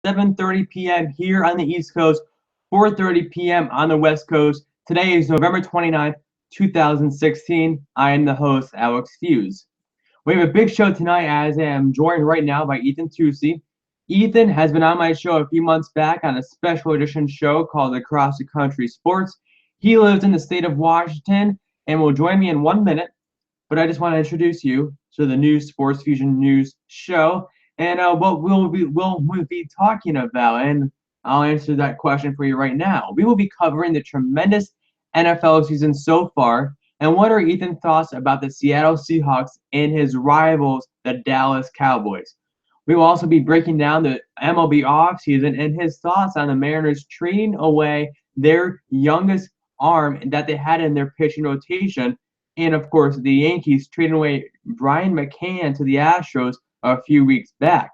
7:30 p.m. here on the East Coast, 4:30 p.m. on the West Coast. Today is November 29th, 2016. I am the host, Alex Fuse. We have a big show tonight as I am joined right now by Ethan Tucey. Ethan has been on my show a few months back on a special edition show called Across the Country Sports. He lives in the state of Washington and will join me in 1 minute, but I just want to introduce you to the new Sports Fusion News show and what we'll be talking about. And I'll answer that question for you right now. We will be covering the tremendous NFL season so far, and what are Ethan's thoughts about the Seattle Seahawks and his rivals, the Dallas Cowboys. We will also be breaking down the MLB offseason and his thoughts on the Mariners trading away their youngest arm that they had in their pitching rotation. And of course, the Yankees trading away Brian McCann to the Astros a few weeks back.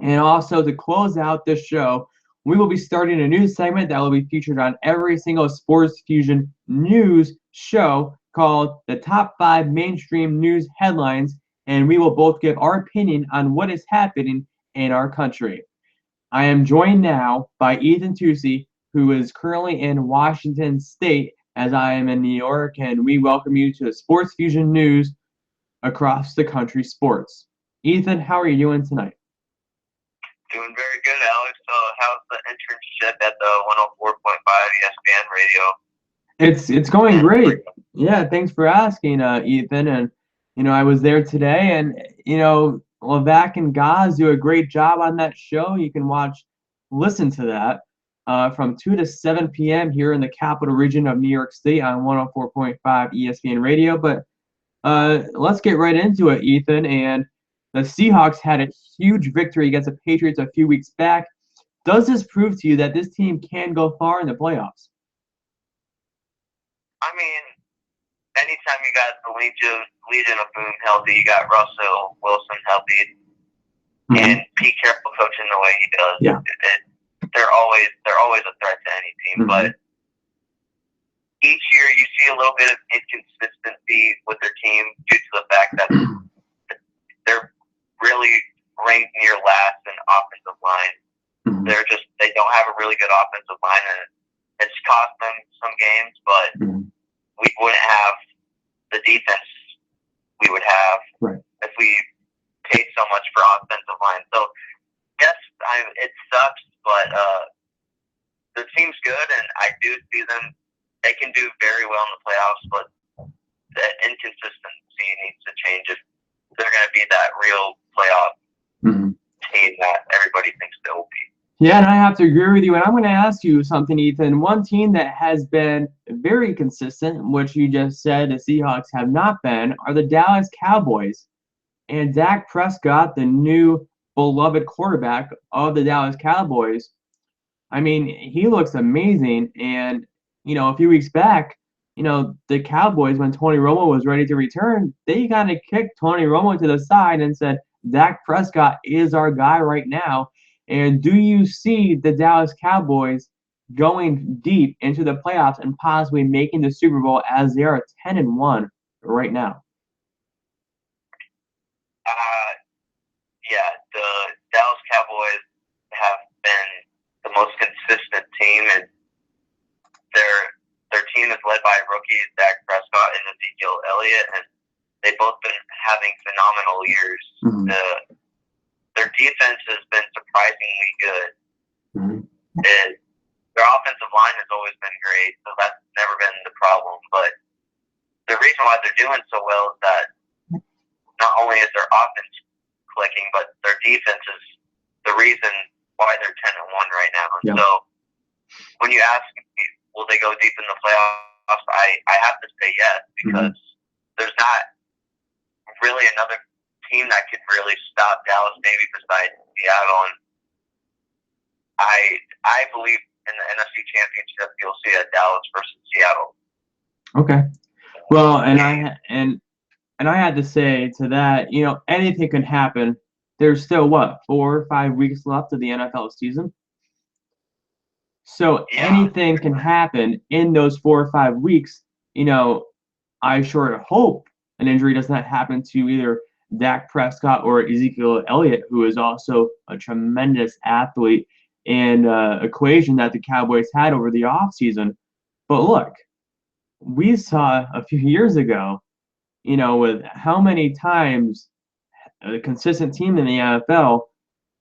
And also to close out this show, we will be starting a new segment that will be featured on every single Sports Fusion News show called the Top 5 Mainstream News Headlines, and we will both give our opinion on what is happening in our country. I am joined now by Ethan Tucey, who is currently in Washington State, as I am in New York, and we welcome you to Sports Fusion News Across the Country Sports. Ethan, how are you doing tonight? Doing very good, Alex. So how's the internship at the 104.5 ESPN radio? It's going great. Yeah, thanks for asking, Ethan. And I was there today, and Levac and Gaz do a great job on that show. You can listen to that from 2 to 7 p.m. here in the capital region of New York State on 104.5 ESPN radio. But let's get right into it, Ethan. And the Seahawks had a huge victory against the Patriots a few weeks back. Does this prove to you that this team can go far in the playoffs? I mean, anytime you got the Legion of Boom healthy, you got Russell Wilson healthy, and Pete Carroll coaching the way he does. Yeah. They're always a threat to any team. But each year you see a little bit of inconsistency with their team due to the fact that they're really ranked near last in offensive line. They don't have a really good offensive line, and it's cost them some games, but we wouldn't have the defense we would have if we paid so much for offensive line. So, yes, it sucks, but the team's good, and I do see them. They can do very well in the playoffs, but the inconsistency needs to change if they're going to be that real playoff team that everybody thinks they will be. Yeah, and I have to agree with you. And I'm going to ask you something, Ethan. One team that has been very consistent, which you just said the Seahawks have not been, are the Dallas Cowboys. And Dak Prescott, the new beloved quarterback of the Dallas Cowboys, I mean, he looks amazing. And, a few weeks back, the Cowboys, when Tony Romo was ready to return, they kind of kicked Tony Romo to the side and said, Dak Prescott is our guy right now. And do you see the Dallas Cowboys going deep into the playoffs and possibly making the Super Bowl as they are 10-1 right now? Yeah, the Dallas Cowboys have been the most consistent team, and their team is led by rookies Dak Prescott and Ezekiel Elliott, and they've both been having phenomenal years. Their defense has been surprisingly good. Their offensive line has always been great, so that's never been the problem. But the reason why they're doing so well is that not only is their offense clicking, but their defense is the reason why they're 10-1 right now. And so when you ask me, will they go deep in the playoffs, I have to say yes, because there's not really another team that could really stop Dallas, maybe besides Seattle. And I believe in the NFC Championship you'll see a Dallas versus Seattle. Okay. Well, and I had to say to that, anything can happen. There's still 4 or 5 weeks left of the NFL season. So anything can happen in those 4 or 5 weeks. I sure hope an injury does not happen to either Dak Prescott or Ezekiel Elliott, who is also a tremendous athlete and equation that the Cowboys had over the offseason. But look, we saw a few years ago, with how many times a consistent team in the NFL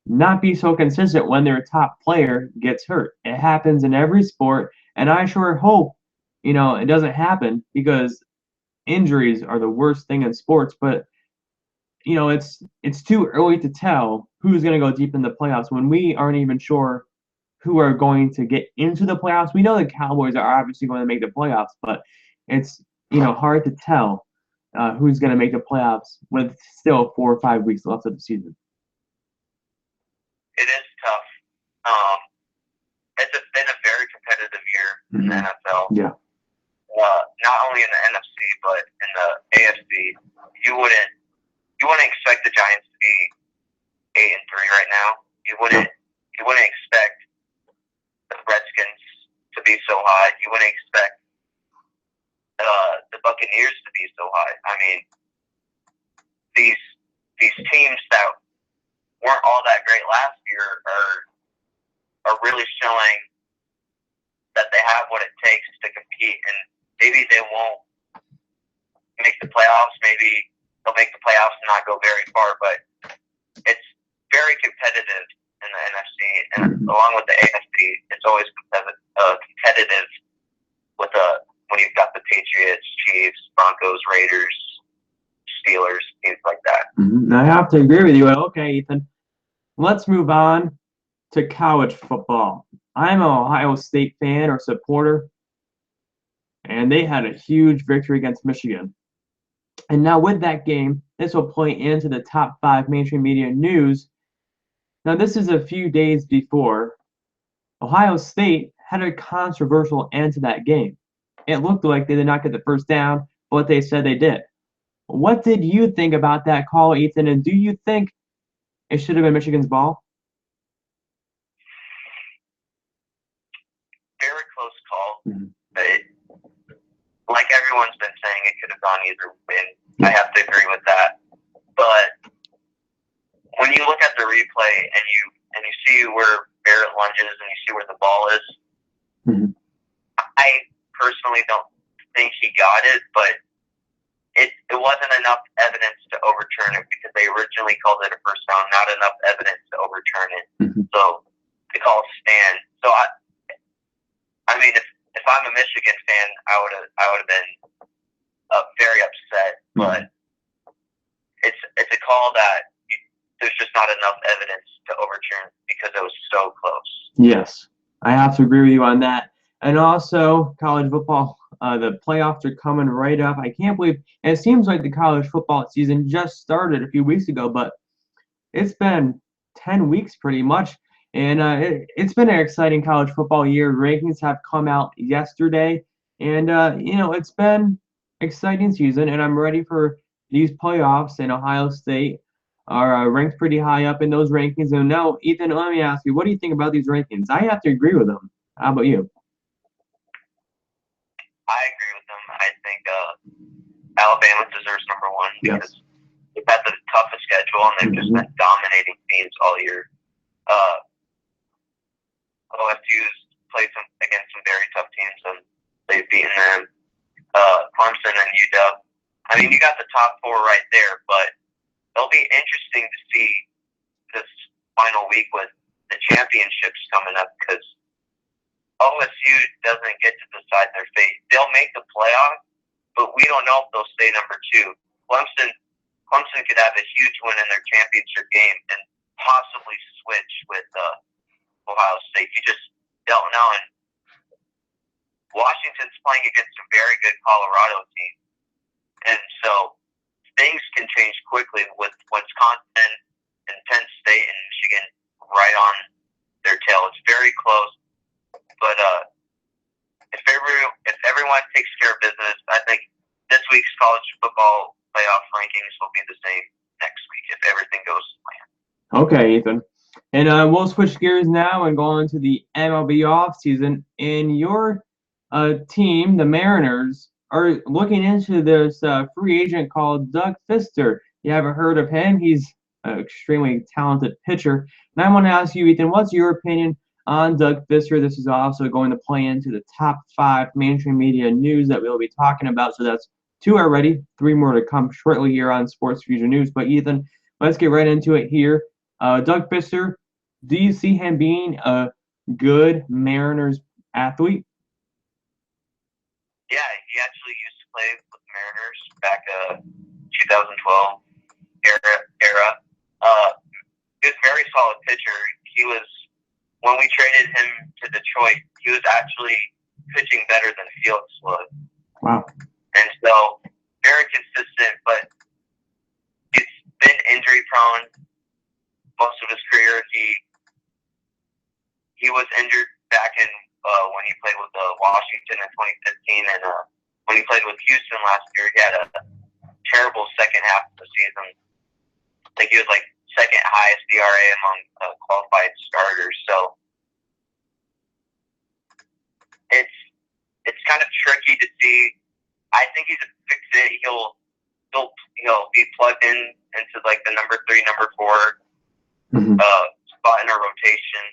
not be so consistent when their top player gets hurt. It happens in every sport, and I sure hope, it doesn't happen because injuries are the worst thing in sports. But it's too early to tell who's going to go deep in the playoffs when we aren't even sure who are going to get into the playoffs. We know the Cowboys are obviously going to make the playoffs, but it's hard to tell who's going to make the playoffs with still 4 or 5 weeks left of the season. It is tough. It's been a very competitive year in the NFL. Yeah. Not only in the NFC but in the AFC. You wouldn't expect the Giants to be 8-3 right now. You wouldn't expect the Redskins to be so high. You wouldn't expect the Buccaneers to be so high. I mean, these teams that weren't all that great last year are really showing that they have what it takes to compete. And maybe they won't make the playoffs. Maybe they'll make the playoffs and not go very far. But it's very competitive in the NFC, and along with the AFC, it's always competitive with when you've got the Patriots, Chiefs, Broncos, Raiders, Steelers, things like that. I have to agree with you. Okay, Ethan. Let's move on to college football. I'm an Ohio State fan or supporter, and they had a huge victory against Michigan. And now with that game, this will play into the top 5 mainstream media news. Now, this is a few days before Ohio State had a controversial end to that game. It looked like they did not get the first down, but they said they did. What did you think about that call, Ethan, and do you think it should have been Michigan's ball? Very close call. Like everyone's been saying, it could have gone either way. I have to agree with that. But when you look at the replay and you see where Barrett lunges and you see where the ball is, I personally don't think he got it, but it wasn't enough evidence to overturn it because they originally called it a first down, not enough evidence to overturn it. So the call stands. So I mean, if I'm a Michigan fan, I would have been very upset. But it's a call that there's just not enough evidence to overturn because it was so close. Yes, I have to agree with you on that. And also, college football, the playoffs are coming right up. I can't believe it seems like the college football season just started a few weeks ago, but it's been 10 weeks pretty much. And it's been an exciting college football year. Rankings have come out yesterday. And, it's been exciting season. And I'm ready for these playoffs. And Ohio State are ranked pretty high up in those rankings. And now, Ethan, let me ask you, what do you think about these rankings? I have to agree with them. How about you? I agree with them. I think Alabama deserves number one because they've had the toughest schedule and they've just been dominating teams all year. OSU's played against some very tough teams and they've beaten them. Clemson and UW. I mean, you got the top 4 right there, but it'll be interesting to see this final week with the championships coming up because OSU doesn't get to decide their fate. They'll make the playoff, but we don't know if they'll stay number 2. Clemson could have a huge win in their championship game and possibly switch with Ohio State. You just don't know. And Washington's playing against a very good Colorado team. And so things can change quickly with Wisconsin and Penn State and Michigan right on their tail. It's very close. But if everyone takes care of business, I think this week's college football playoff rankings will be the same next week if everything goes to plan. Okay, Ethan. And we'll switch gears now and go on to the MLB offseason. And your team, the Mariners, are looking into this free agent called Doug Fister. You haven't heard of him? He's an extremely talented pitcher. And I want to ask you, Ethan, what's your opinion on Doug Fister? This is also going to play into the top 5 mainstream media news that we'll be talking about. So that's 2 already, 3 more to come shortly here on Sports Fusion News. But Ethan, let's get right into it here. Doug Fister, do you see him being a good Mariners athlete? Yeah, he actually used to play with the Mariners back 2012 era. He was a very solid pitcher. He was, when we traded him to Detroit, he was actually pitching better than Felix was. Wow. And so, very consistent, but he's been injury prone most of his career. He was injured back in when he played with Washington in 2015, and when he played with Houston last year, he had a terrible second half of the season. I think he was like second highest ERA among qualified starters. So it's kind of tricky to see. I think he's a fix it. He'll be plugged into like the number 3, number 4 spot in our rotation.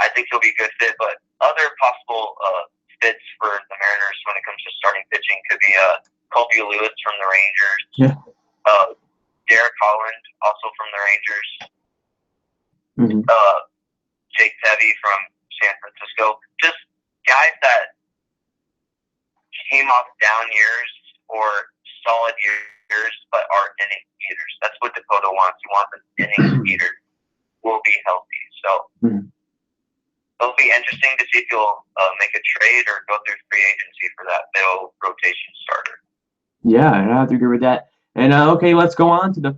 I think he'll be a good fit, but other possible fits for the Mariners when it comes to starting pitching could be Colby Lewis from the Rangers, Derek Holland also from the Rangers, Jake Tevy from San Francisco. Just guys that came off down years or solid years but are inning eaters. That's what Dakota wants. He wants an inning eater who will be healthy. So it'll be interesting to see if he'll make a trade or go through free agency for that middle rotation starter. Yeah, I have to agree with that. And okay, let's go on to the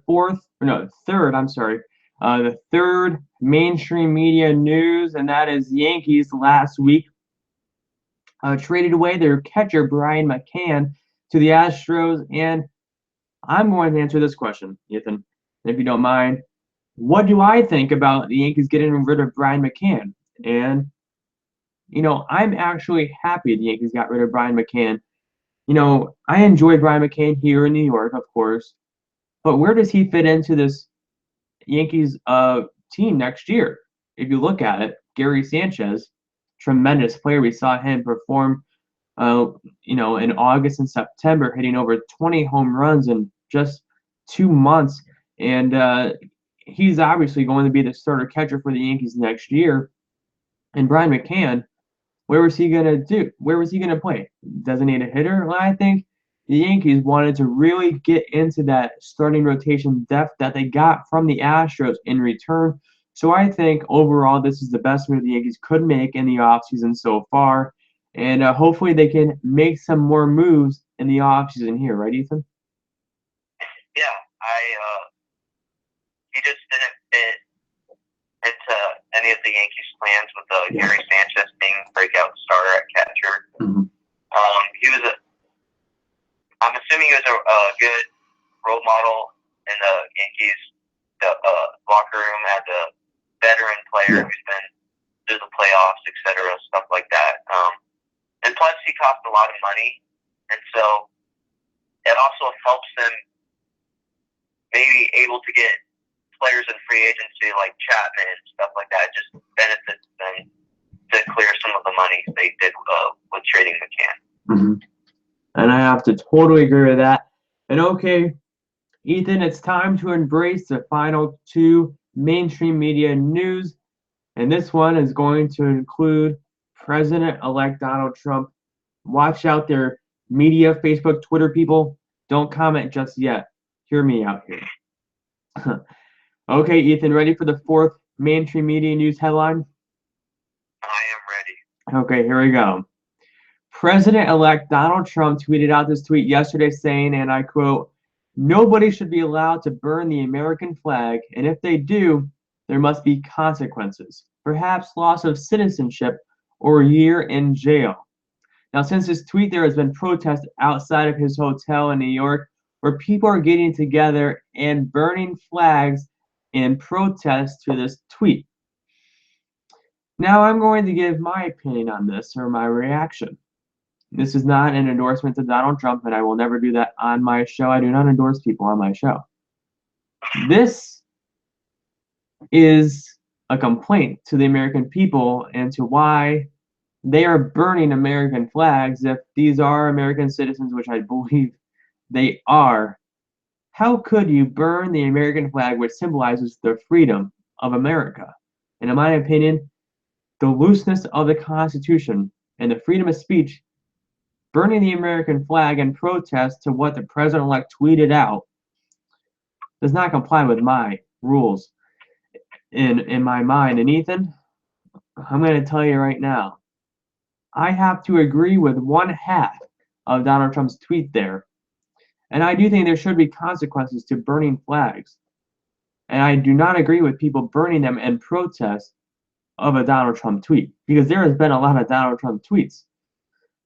the third mainstream media news, and that is Yankees last week traded away their catcher Brian McCann to the Astros. And I'm going to answer this question, Ethan, if you don't mind. What do I think about the Yankees getting rid of Brian McCann? And, I'm actually happy the Yankees got rid of Brian McCann. I enjoy Brian McCann here in New York, of course, but where does he fit into this Yankees team next year? If you look at it, Gary Sanchez, tremendous player. We saw him perform, in August and September, hitting over 20 home runs in just 2 months. And he's obviously going to be the starter catcher for the Yankees next year. And Brian McCann, where was he going to do? Where was he going to play? Designated hitter? Well, I think the Yankees wanted to really get into that starting rotation depth that they got from the Astros in return. So I think overall this is the best move the Yankees could make in the offseason so far. And hopefully they can make some more moves in the offseason here, right, Ethan? Yeah, he just didn't fit into any of the Yankees' plans with Gary Sanchez being breakout starter at catcher. I'm assuming he was a good role model in the Yankees locker room as a veteran player who's been through the playoffs, etc., stuff like that. And plus, he cost a lot of money, and so it also helps them maybe able to get players in free agency like Chapman and stuff like that. It just benefits them to clear some of the money they did with trading McCann. And I have to totally agree with that. And okay, Ethan, it's time to embrace the final 2 mainstream media news. And this one is going to include President-elect Donald Trump. Watch out there, media, Facebook, Twitter people. Don't comment just yet. Hear me out here. Okay, Ethan, ready for the 4th mainstream media news headline? I am ready. Okay, here we go. President-elect Donald Trump tweeted out this tweet yesterday saying, and I quote, "Nobody should be allowed to burn the American flag, and if they do, there must be consequences, perhaps loss of citizenship or a year in jail." Now, since this tweet, there has been protests outside of his hotel in New York where people are getting together and burning flags in protest to this tweet. Now, I'm going to give my opinion on this, or my reaction. This is not an endorsement to Donald Trump, and I will never do that on my show. I do not endorse people on my show. This is a complaint to the American people and to why they are burning American flags if these are American citizens, which I believe they are. How could you burn the American flag, which symbolizes the freedom of America? And in my opinion, the looseness of the Constitution and the freedom of speech, burning the American flag in protest to what the president-elect tweeted out, does not comply with my rules in my mind. And Ethan, I'm going to tell you right now, I have to agree with one half of Donald Trump's tweet there. And I do think there should be consequences to burning flags. And I do not agree with people burning them in protest of a Donald Trump tweet, because there has been a lot of Donald Trump tweets.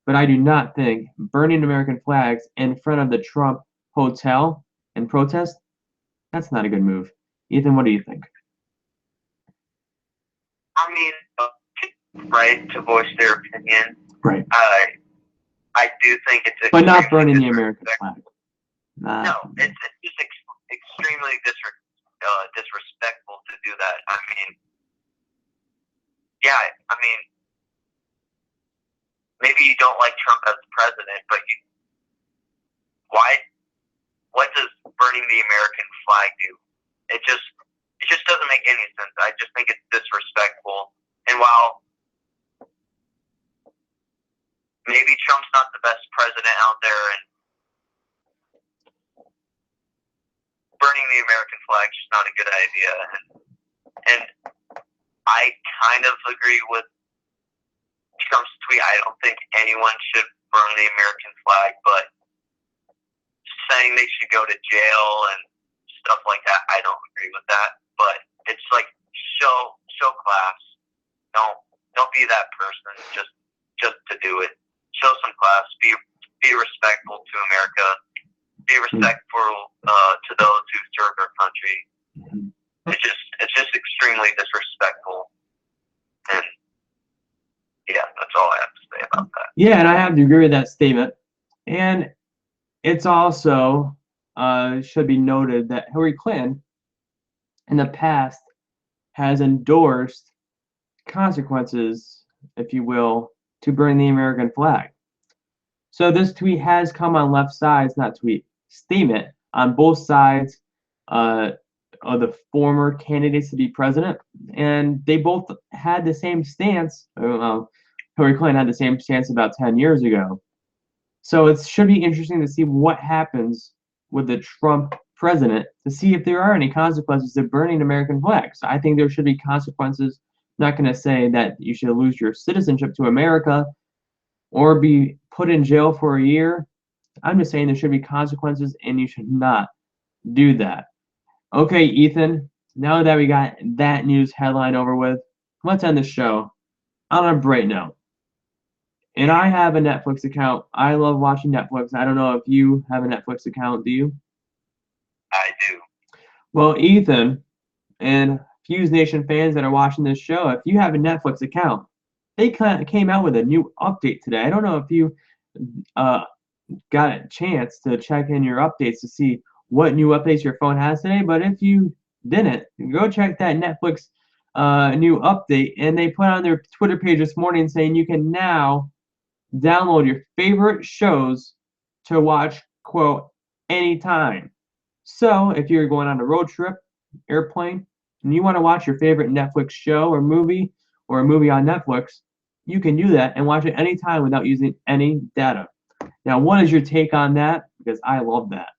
But I do not think burning American flags in front of the Trump hotel in protest, that's not a good move. Ethan, what do you think? I mean, right to voice their opinion. Right. I do think it's but not burning the American flag. No, it's just extremely disrespectful to do that. I mean, yeah, I mean, maybe you don't like Trump as president, but what does burning the American flag do? It just doesn't make any sense. I just think it's disrespectful. And while maybe Trump's not the best president out there, and burning the American flag is just not a good idea. And I kind of agree with Trump's tweet. I don't think anyone should burn the American flag, but saying they should go to jail and stuff like that, I don't agree with that. But it's like show class. Don't be that person just to do it. Show some class. Be respectful to America. Be respectful to those who serve their country. It's just extremely disrespectful. And yeah, that's all I have to say about that. Yeah, and I have to agree with that statement. And it's also should be noted that Hillary Clinton in the past has endorsed consequences, if you will, to burn the American flag. So this tweet has come on left sides, not tweet, statement on both sides of the former candidates to be president, and they both had the same stance. Hillary Clinton had the same stance about 10 years ago. So it should be interesting to see what happens with the Trump president, to see if there are any consequences to burning American flags. I think there should be consequences. I'm not going to say that you should lose your citizenship to America or be put in jail for a year. I'm just saying there should be consequences, and you should not do that. Okay, Ethan, now that we got that news headline over with, let's end the show on a bright note. And I have a Netflix account. I love watching Netflix. I don't know if you have a Netflix account, do you? I do. Well, Ethan and Fuse Nation fans that are watching this show, if you have a Netflix account, they came out with a new update today. I don't know if you got a chance to check in your updates to see what new updates your phone has today, but if you didn't, go check that Netflix new update. And they put on their Twitter page this morning saying you can now download your favorite shows to watch, quote, anytime. So if you're going on a road trip, airplane, and you want to watch your favorite Netflix show or movie, or a movie on Netflix, you can do that and watch it anytime without using any data. Now, what is your take on that? Because I love that.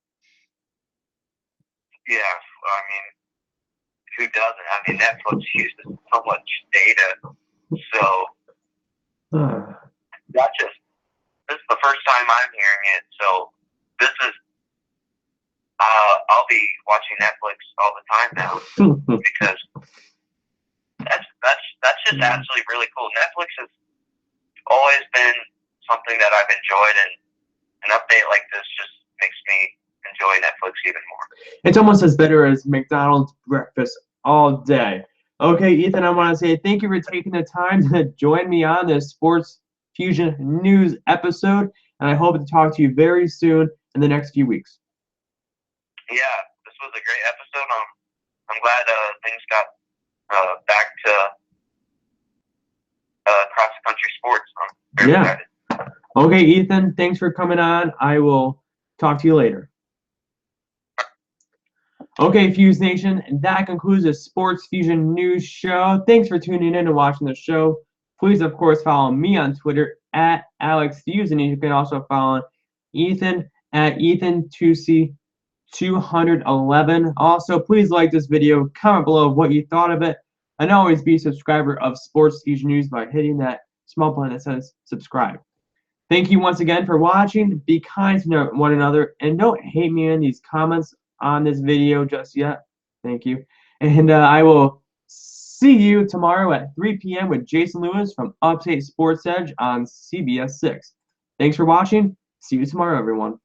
Yeah, I mean, who doesn't? I mean, Netflix uses so much data, so this is the first time I'm hearing it. So this is, I'll be watching Netflix all the time now because that's just absolutely really cool. Netflix has always been something that I've enjoyed, and an update like this just makes me enjoy Netflix even more. It's almost as better as McDonald's breakfast all day. Okay, Ethan, I want to say thank you for taking the time to join me on this Sports Fusion News episode, and I hope to talk to you very soon in the next few weeks. Yeah, this was a great episode. I'm glad things got back to cross-country sports. I'm very excited. Okay, Ethan, thanks for coming on. I will talk to you later. Okay, Fuse Nation, that concludes the Sports Fusion News Show. Thanks for tuning in and watching the show. Please, of course, follow me on Twitter at AlexFuse, and you can also follow Ethan at EthanTucey211. Also, please like this video, comment below what you thought of it, and always be a subscriber of Sports Fusion News by hitting that small button that says subscribe. Thank you once again for watching. Be kind to one another, and don't hate me in these comments on this video just yet. Thank you. And I will see you tomorrow at 3 p.m. with Jason Lewis from Upstate Sports Edge on CBS 6. Thanks for watching. See you tomorrow, everyone.